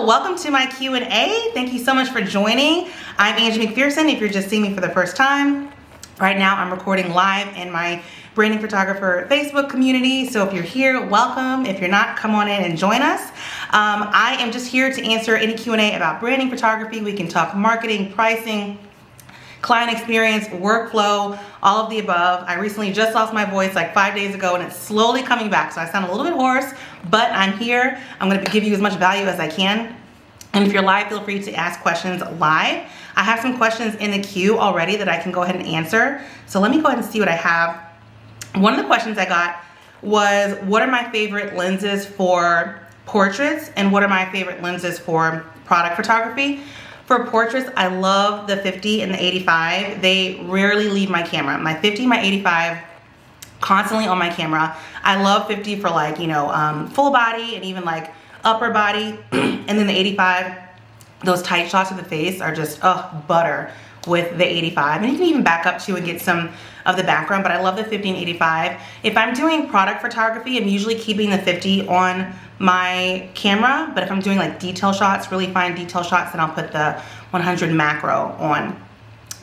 Hello, welcome to my Q&A. Thank you so much for joining. I'm Angie McPherson. If you're just seeing me for the first time, right now I'm recording live in my Branding Photographer Facebook community. So if you're here, welcome. If you're not, come on in and join us. I am just here to answer any Q&A about branding photography. We can talk marketing, pricing, client experience, workflow, all of the above. I recently just lost my voice like 5 days ago and it's slowly coming back. So I sound a little bit hoarse, but I'm here. I'm gonna give you as much value as I can. And if you're live, feel free to ask questions live. I have some questions in the queue already that I can go ahead and answer. So let me go ahead and see what I have. One of the questions I got was, what are my favorite lenses for portraits and what are my favorite lenses for product photography? For portraits, I love the 50 and the 85. They rarely leave my camera. My 50, my 85, constantly on my camera. I love 50 for like, full body and even like upper body. And then the 85, those tight shots of the face are just, butter with the 85. And you can even back up too and get some of the background, but I love the 50 and 85. If I'm doing product photography, I'm usually keeping the 50 on my camera, but if I'm doing like detail shots, really fine detail shots, then I'll put the 100 macro on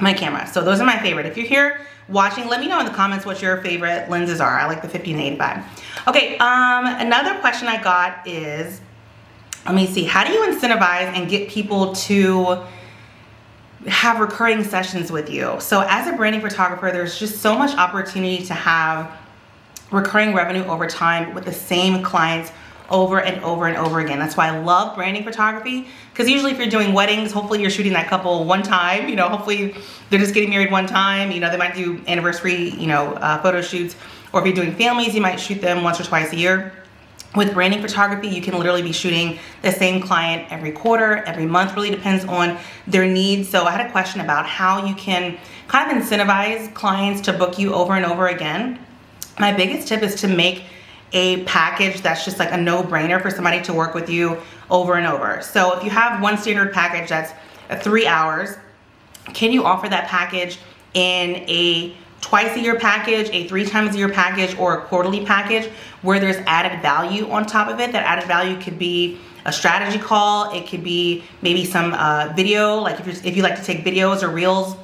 my camera. So those are my favorite. If you're here watching, let me know in the comments what your favorite lenses are. I like the 50 and the 85. Okay, another question I got is, let me see, how do you incentivize and get people to have recurring sessions with you? So as a branding photographer, there's just so much opportunity to have recurring revenue over time with the same clients over and over and over again. That's why I love branding photography, because usually if you're doing weddings, hopefully you're shooting that couple one time, hopefully they're just getting married one time, they might do anniversary, photo shoots, or if you're doing families, you might shoot them once or twice a year. With branding photography, you can literally be shooting the same client every quarter, every month, really depends on their needs. So I had a question about how you can kind of incentivize clients to book you over and over again. My biggest tip is to make a package that's just like a no-brainer for somebody to work with you over and over. So if you have one standard package that's 3 hours, can you offer that package in a twice-a-year package, a 3 times a year package, or a quarterly package where there's added value on top of it? That added value could be a strategy call, it could be maybe some video, like if you like to take videos or reels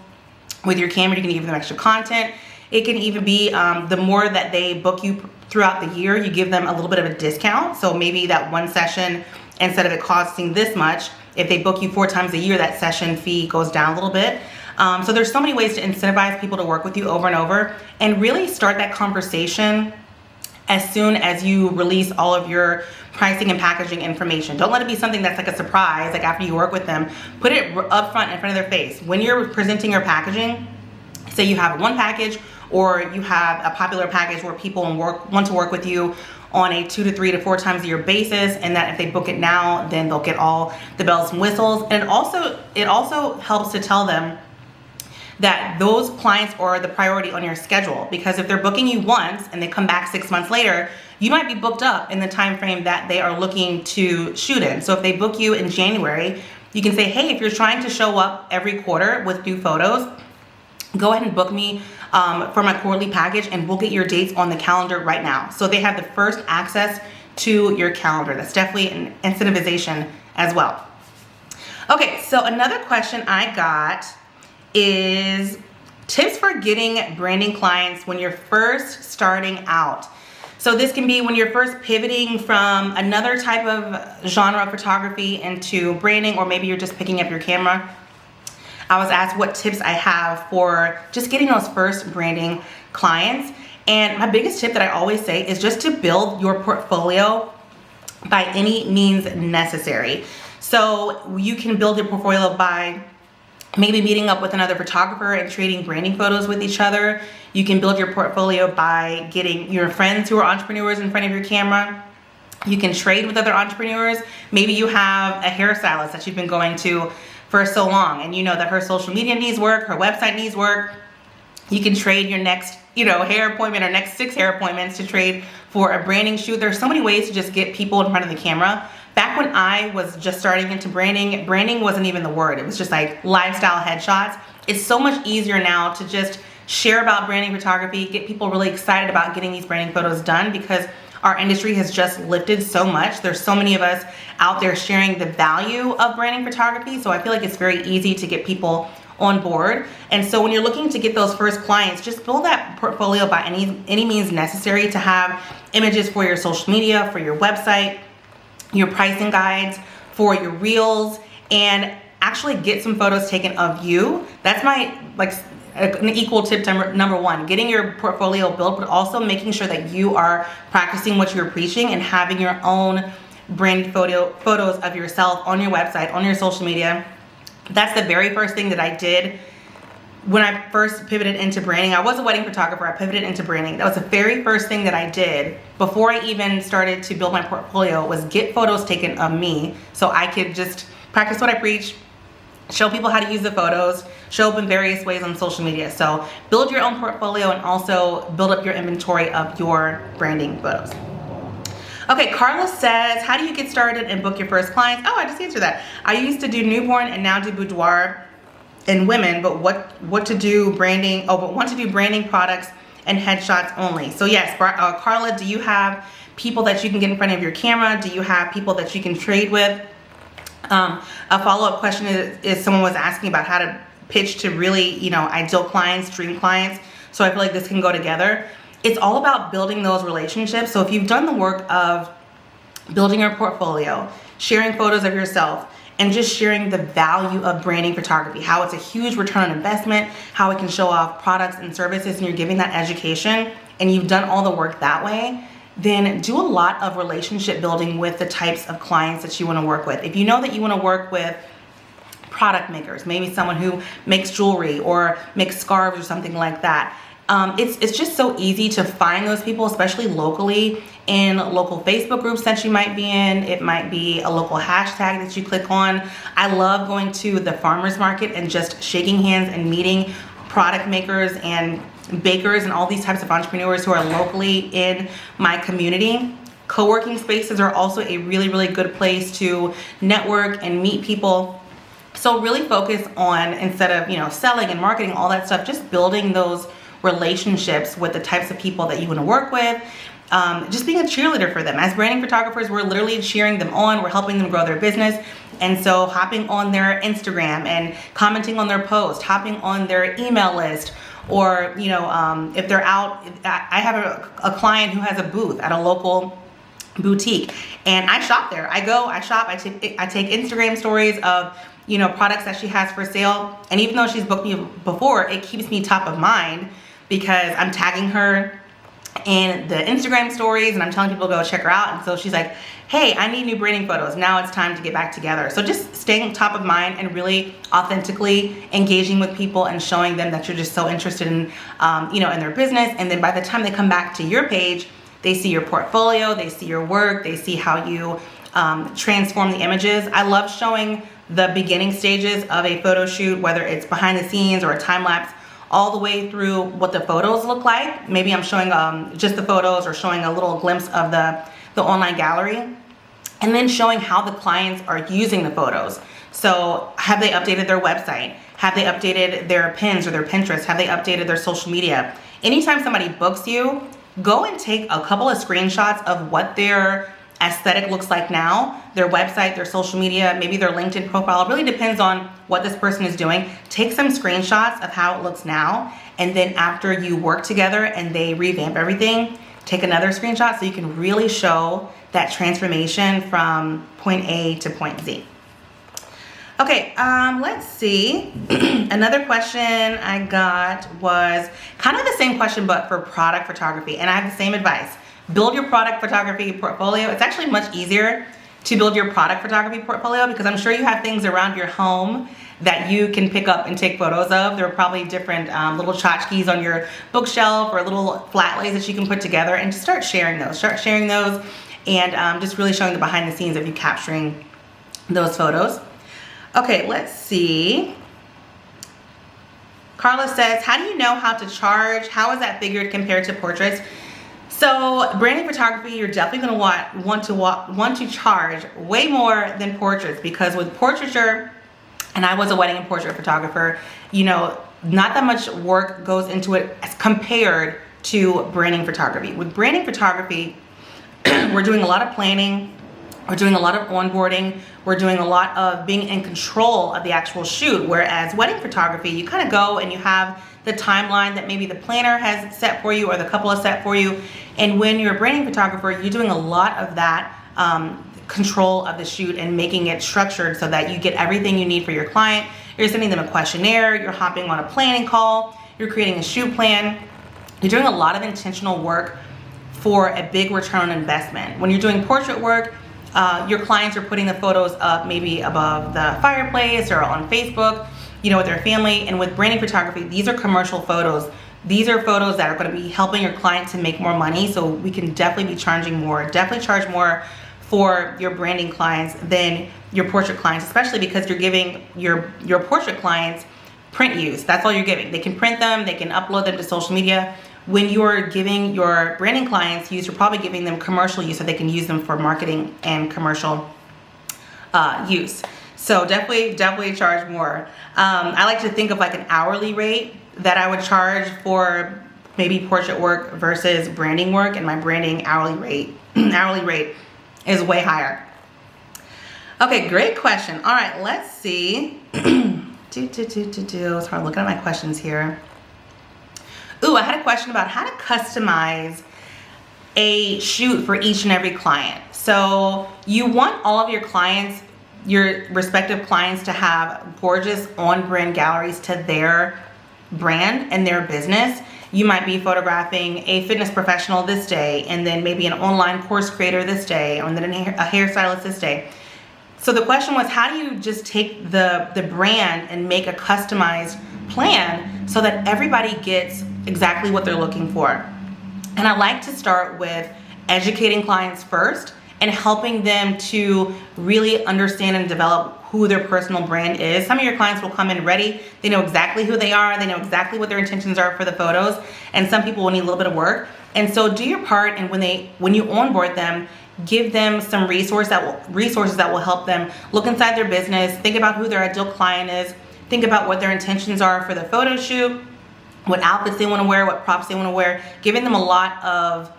with your camera, you can give them extra content. It can even be the more that they book you throughout the year, you give them a little bit of a discount. So maybe that one session, instead of it costing this much, if they book you 4 times a year, that session fee goes down a little bit. So there's so many ways to incentivize people to work with you over and over, and really start that conversation as soon as you release all of your pricing and packaging information. Don't let it be something that's like a surprise, like after you work with them. Put it up front in front of their face. When you're presenting your packaging, say you have one package or you have a popular package where people want to work with you on a 2 to 3 to 4 times a year basis, and that if they book it now, then they'll get all the bells and whistles. And it also helps to tell them that those clients are the priority on your schedule, because if they're booking you once and they come back 6 months later, you might be booked up in the time frame that they are looking to shoot in. So if they book you in January, you can say, hey, if you're trying to show up every quarter with new photos, go ahead and book me for my quarterly package and we'll get your dates on the calendar right now. So they have the first access to your calendar. That's definitely an incentivization as well. Okay, so another question I got is tips for getting branding clients when you're first starting out. So this can be when you're first pivoting from another type of genre of photography into branding, or maybe you're just picking up your camera. I was asked what tips I have for just getting those first branding clients. And my biggest tip that I always say is just to build your portfolio by any means necessary. So you can build your portfolio by maybe meeting up with another photographer and trading branding photos with each other. You can build your portfolio by getting your friends who are entrepreneurs in front of your camera. You can trade with other entrepreneurs. Maybe you have a hairstylist that you've been going to for so long and you know that her social media needs work, her website needs work. You can trade your next hair appointment or next 6 hair appointments to trade for a branding shoot. There's so many ways to just get people in front of the camera. Back when I was just starting into branding wasn't even the word. It was just like lifestyle headshots. It's so much easier now to just share about branding photography, get people really excited about getting these branding photos done, because our industry has just lifted so much. There's so many of us out there sharing the value of branding photography. So I feel like it's very easy to get people on board. And so when you're looking to get those first clients, just build that portfolio by any means necessary to have images for your social media, for your website, your pricing guides, for your reels, and actually get some photos taken of you. That's my an equal tip number one, getting your portfolio built, but also making sure that you are practicing what you're preaching and having your own branded photos of yourself on your website, on your social media. That's the very first thing that I did when I first pivoted into branding. I was a wedding photographer. I pivoted into branding. That was the very first thing that I did before I even started to build my portfolio, was get photos taken of me so I could just practice what I preach, show people how to use the photos, show up in various ways on social media. So build your own portfolio and also build up your inventory of your branding photos. Okay, Carla says, how do you get started and book your first clients? Oh, I just answered that. I used to do newborn and now do boudoir in women, but what to do branding, but want to do branding products and headshots only. So yes, Carla, do you have people that you can get in front of your camera? Do you have people that you can trade with? A follow-up question is someone was asking about how to pitch to really, ideal clients, dream clients. So I feel like this can go together. It's all about building those relationships. So if you've done the work of building your portfolio, sharing photos of yourself, and just sharing the value of branding photography, how it's a huge return on investment, how it can show off products and services, and you're giving that education, and you've done all the work that way, then do a lot of relationship building with the types of clients that you want to work with. If you know that you want to work with product makers, maybe someone who makes jewelry or makes scarves or something like that, it's just so easy to find those people, especially locally, in local Facebook groups that you might be in. It might be a local hashtag that you click on. I love going to the farmers market and just shaking hands and meeting product makers and bakers and all these types of entrepreneurs who are locally in my community. Co-working spaces are also a really, really good place to network and meet people. So really focus on, instead of, selling and marketing, all that stuff, just building those relationships with the types of people that you want to work with. Just being a cheerleader for them. As branding photographers, we're literally cheering them on. We're helping them grow their business. And so hopping on their Instagram and commenting on their post, hopping on their email list, or, if they're out, I have a client who has a booth at a local boutique, and I shop there. I shop, I take Instagram stories of, products that she has for sale. And even though she's booked me before, it keeps me top of mind because I'm tagging her in the Instagram stories and I'm telling people to go check her out. And so she's like, hey, I need new branding photos. Now it's time to get back together. So just staying top of mind and really authentically engaging with people and showing them that you're just so interested in, in their business. And then by the time they come back to your page, they see your portfolio, they see your work, they see how you transform the images. I love showing the beginning stages of a photo shoot, whether it's behind the scenes or a time lapse, all the way through what the photos look like. Maybe I'm showing just the photos or showing a little glimpse of the online gallery, and then showing how the clients are using the photos. So have they updated their website? Have they updated their pins or their Pinterest? Have they updated their social media? Anytime somebody books you, go and take a couple of screenshots of what their aesthetic looks like now, their website, their social media, maybe their LinkedIn profile. It really depends on what this person is doing. Take some screenshots of how it looks now, and then after you work together and they revamp everything, take another screenshot so you can really show that transformation from point A to point Z. Okay, let's see. Another question I got was kind of the same question, but for product photography, and I have the same advice. Build your product photography portfolio. It's actually much easier to build your product photography portfolio because I'm sure you have things around your home that you can pick up and take photos of. There are probably different little tchotchkes on your bookshelf or little flat lays that you can put together, and just start sharing those. And just really showing the behind the scenes of you capturing those photos. Okay, let's see. Carla says, how do you know how to charge? How is that figured compared to portraits? So branding photography, you're definitely going to want to charge way more than portraits, because with portraiture, and I was a wedding and portrait photographer, not that much work goes into it as compared to branding photography. With branding photography, we're doing a lot of planning, we're doing a lot of onboarding, we're doing a lot of being in control of the actual shoot. Whereas wedding photography, you kind of go and you have the timeline that maybe the planner has set for you or the couple has set for you. And when you're a branding photographer, you're doing a lot of that control of the shoot and making it structured so that you get everything you need for your client. You're sending them a questionnaire, you're hopping on a planning call, you're creating a shoot plan. You're doing a lot of intentional work for a big return on investment. When you're doing portrait work, your clients are putting the photos up maybe above the fireplace or on Facebook, you know, with their family. And with branding photography, these are commercial photos. These are photos that are going to be helping your client to make more money. So we can definitely be charging more, definitely charge more for your branding clients than your portrait clients, especially because you're giving your portrait clients print use. That's all you're giving. They can print them, they can upload them to social media. When you're giving your branding clients use, you're probably giving them commercial use so they can use them for marketing and commercial use. So definitely charge more. I like to think of like an hourly rate that I would charge for maybe portrait work versus branding work, and my branding hourly rate is way higher. Okay, great question. All right, let's see. So I'm looking at my questions here. Ooh, I had a question about how to customize a shoot for each and every client. So you want all of your clients, your respective clients, to have gorgeous on-brand galleries to their brand and their business. You might be photographing a fitness professional this day, and then maybe an online course creator this day, and then a hairstylist this day. So the question was, how do you just take the brand and make a customized plan so that everybody gets exactly what they're looking for? And I like to start with educating clients first and helping them to really understand and develop who their personal brand is. Some of your clients will come in ready. They know exactly who they are. They know exactly what their intentions are for the photos. And some people will need a little bit of work. And so do your part, and when you onboard them, give them some resources that will help them look inside their business, think about who their ideal client is, think about what their intentions are for the photo shoot, what outfits they want to wear, what props they want to wear, giving them a lot of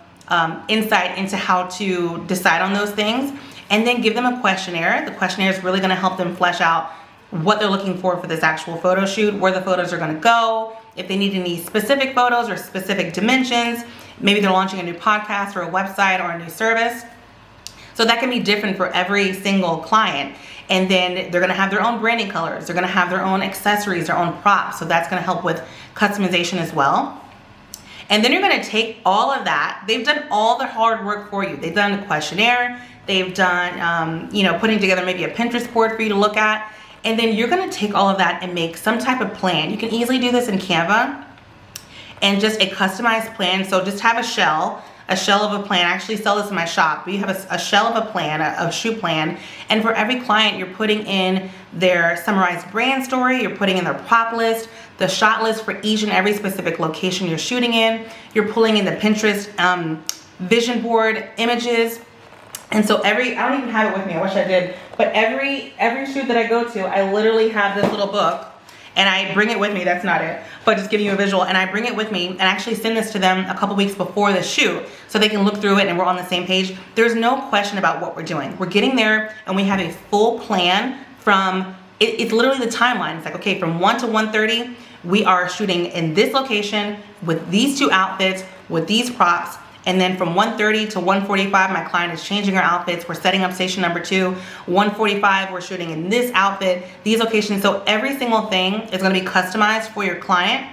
insight into how to decide on those things. And then give them a questionnaire. The questionnaire is really going to help them flesh out what they're looking for this actual photo shoot, where the photos are going to go, if they need any specific photos or specific dimensions. Maybe they're launching a new podcast or a website or a new service. So that can be different for every single client. And then they're going to have their own branding colors. They're going to have their own accessories, their own props. So that's going to help with customization as well. And then you're going to take all of that. They've done all the hard work for you. They've done a questionnaire. They've done, putting together maybe a Pinterest board for you to look at. And then you're going to take all of that and make some type of plan. You can easily do this in Canva, and just a customized plan. So just have a shell of a plan. I actually sell this in my shop. We have a shell of a plan, a shoot plan. And for every client, you're putting in their summarized brand story. You're putting in their prop list, the shot list for each and every specific location you're shooting in. You're pulling in the Pinterest vision board images. And so I don't even have it with me. I wish I did. But every shoot that I go to, I literally have this little book. And I bring it with me. That's not it, but just giving you a visual. And I bring it with me and actually send this to them a couple weeks before the shoot so they can look through it and we're on the same page. There's no question about what we're doing. We're getting there, and we have a full plan from, it's literally the timeline. It's like, okay, from 1 to 1:30, we are shooting in this location with these two outfits, with these props. And then from 1:30 to 1:45, my client is changing her outfits. We're setting up station number 2. 1:45, we're shooting in this outfit, these locations. So every single thing is going to be customized for your client,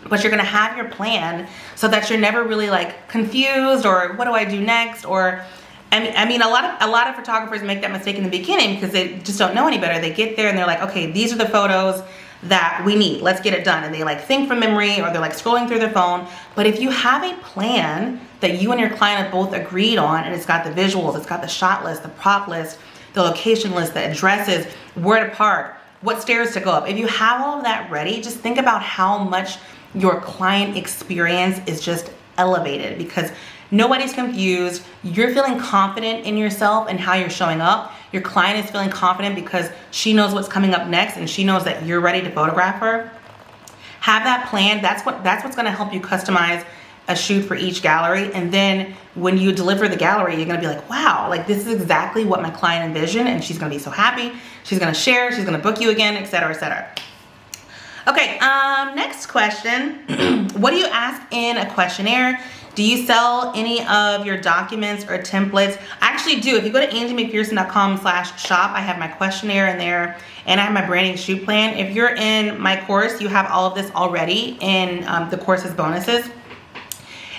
but you're going to have your plan so that you're never really like confused or what do I do next? Or I mean, a lot of photographers make that mistake in the beginning because they just don't know any better. They get there and they're like, okay, these are the photos that we need. Let's get it done. And they like think from memory, or they're like scrolling through their phone. But if you have a plan that you and your client have both agreed on, and it's got the visuals, it's got the shot list, the prop list, the location list, the addresses, where to park, what stairs to go up. If you have all of that ready, just think about how much your client experience is just elevated, because nobody's confused. You're feeling confident in yourself and how you're showing up. Your client is feeling confident because she knows what's coming up next and she knows that you're ready to photograph her. Have that plan. That's what's going to help you customize a shoot for each gallery. And then when you deliver the gallery, you're gonna be like, wow, like this is exactly what my client envisioned, and she's gonna be so happy. She's gonna share, she's gonna book you again, etc., etc. Okay, next question. What do you ask in a questionnaire? Do you sell any of your documents or templates? I actually do. If you go to angiemcpherson.com/shop, I have my questionnaire in there, and I have my branding shoot plan. If you're in my course, you have all of this already in the course's bonuses.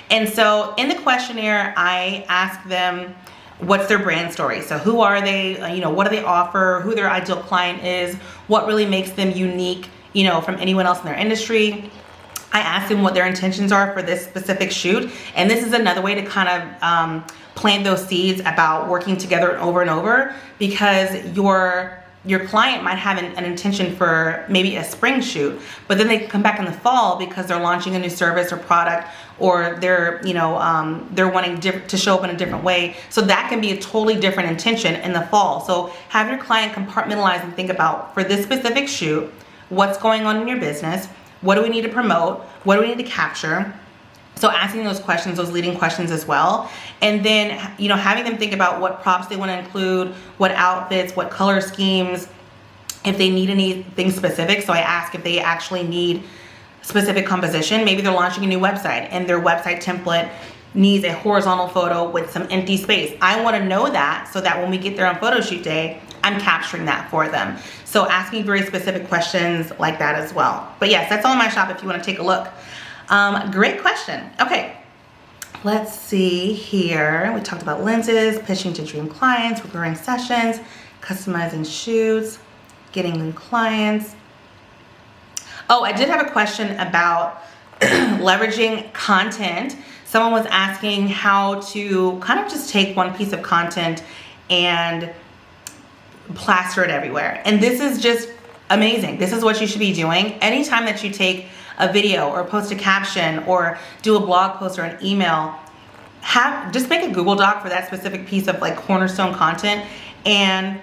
And so in the questionnaire, I ask them what's their brand story. So who are they? What do they offer? Who their ideal client is? What really makes them unique, from anyone else in their industry? I ask them what their intentions are for this specific shoot. And this is another way to kind of plant those seeds about working together over and over, because your client might have an intention for maybe a spring shoot, but then they come back in the fall because they're launching a new service or product, or they're wanting to show up in a different way. So that can be a totally different intention in the fall. So have your client compartmentalize and think about, for this specific shoot, what's going on in your business? What do we need to promote? What do we need to capture? So asking those questions, those leading questions as well. And then, having them think about what props they want to include, what outfits, what color schemes, if they need anything specific. So I ask if they actually need specific composition. Maybe they're launching a new website and their website template needs a horizontal photo with some empty space. I want to know that, so that when we get there on photo shoot day, I'm capturing that for them. So asking very specific questions like that as well. But yes, that's all in my shop if you want to take a look. Great question. Okay, let's see here. We talked about lenses, pitching to dream clients, recurring sessions, customizing shoots, getting new clients. Oh, I did have a question about leveraging content. Someone was asking how to kind of just take one piece of content and plaster it everywhere. And this is just amazing. This is what you should be doing. Anytime that you take a video or post a caption or do a blog post or an email, just make a Google Doc for that specific piece of like cornerstone content, and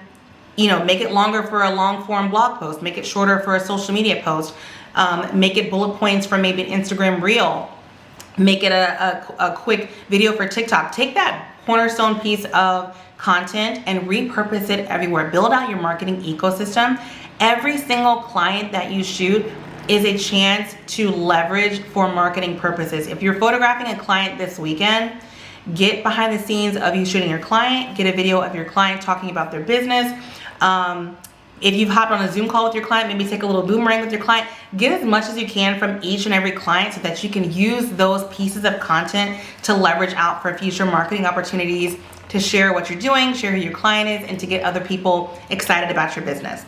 make it longer for a long form blog post, make it shorter for a social media post, make it bullet points for maybe an Instagram reel, make it a quick video for TikTok. Take that cornerstone piece of content and repurpose it everywhere. Build out your marketing ecosystem. Every single client that you shoot is a chance to leverage for marketing purposes. If you're photographing a client this weekend, get behind the scenes of you shooting your client, get a video of your client talking about their business. If you've hopped on a Zoom call with your client, maybe take a little boomerang with your client. Get as much as you can from each and every client so that you can use those pieces of content to leverage out for future marketing opportunities, to share what you're doing, share who your client is, and to get other people excited about your business.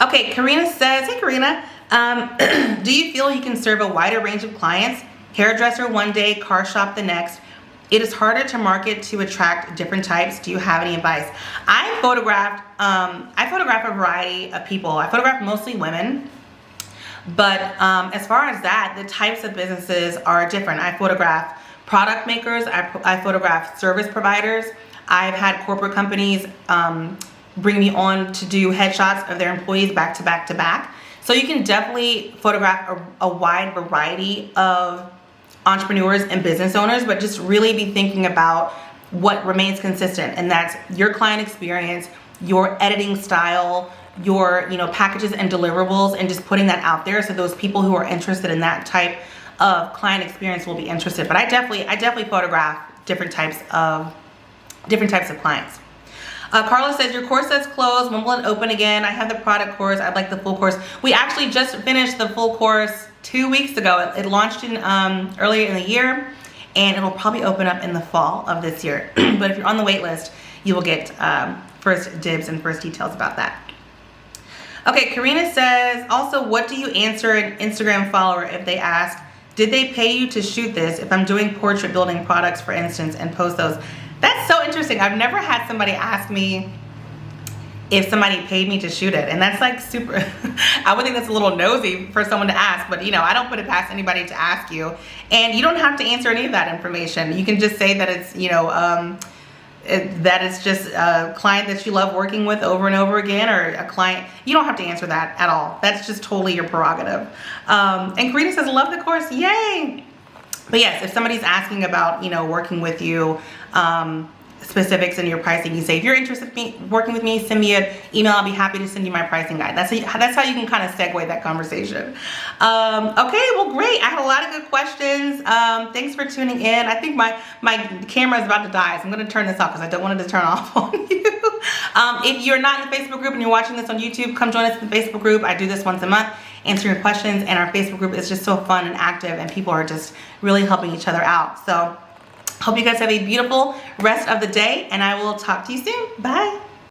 Okay, Karina says, hey Karina, do you feel you can serve a wider range of clients? Hairdresser one day, car shop the next. It is harder to market to attract different types. Do you have any advice? I photograph a variety of people. I photograph mostly women, but as far as that, the types of businesses are different. I photograph product makers. I photograph service providers. I've had corporate companies bring me on to do headshots of their employees back to back to back. So you can definitely photograph a wide variety of entrepreneurs and business owners, but just really be thinking about what remains consistent, and that's your client experience, your editing style, your packages and deliverables, and just putting that out there so those people who are interested in that type of client experience will be interested. But I definitely photograph different types of clients. Carla says, your course says closed. When will it open again? I have the product course. I'd like the full course. We actually just finished the full course 2 weeks ago. It launched in earlier in the year, and it'll probably open up in the fall of this year. But if you're on the wait list, you will get first dibs and first details about that. Okay, Karina says, also, what do you answer an Instagram follower if they ask, did they pay you to shoot this? If I'm doing portrait building products, for instance, and post those. That's so interesting. I've never had somebody ask me if somebody paid me to shoot it. And that's like super, I would think that's a little nosy for someone to ask, but I don't put it past anybody to ask you. And you don't have to answer any of that information. You can just say that it's, that it's just a client that you love working with over and over again, or a client. You don't have to answer that at all. That's just totally your prerogative. And Karina says, love the course. Yay. But yes, if somebody's asking about, you know, working with you, specifics in your pricing, you say, if you're interested in working with me, send me an email. I'll be happy to send you my pricing guide. That's how you can kind of segue that conversation. Okay, well, great. I had a lot of good questions. Thanks for tuning in. I think my camera is about to die, so I'm going to turn this off because I don't want it to turn off on you. If you're not in the Facebook group and you're watching this on YouTube, come join us in the Facebook group. I do this once a month, answering questions, and our Facebook group is just so fun and active, and people are just really helping each other out. So hope you guys have a beautiful rest of the day, and I will talk to you soon. Bye.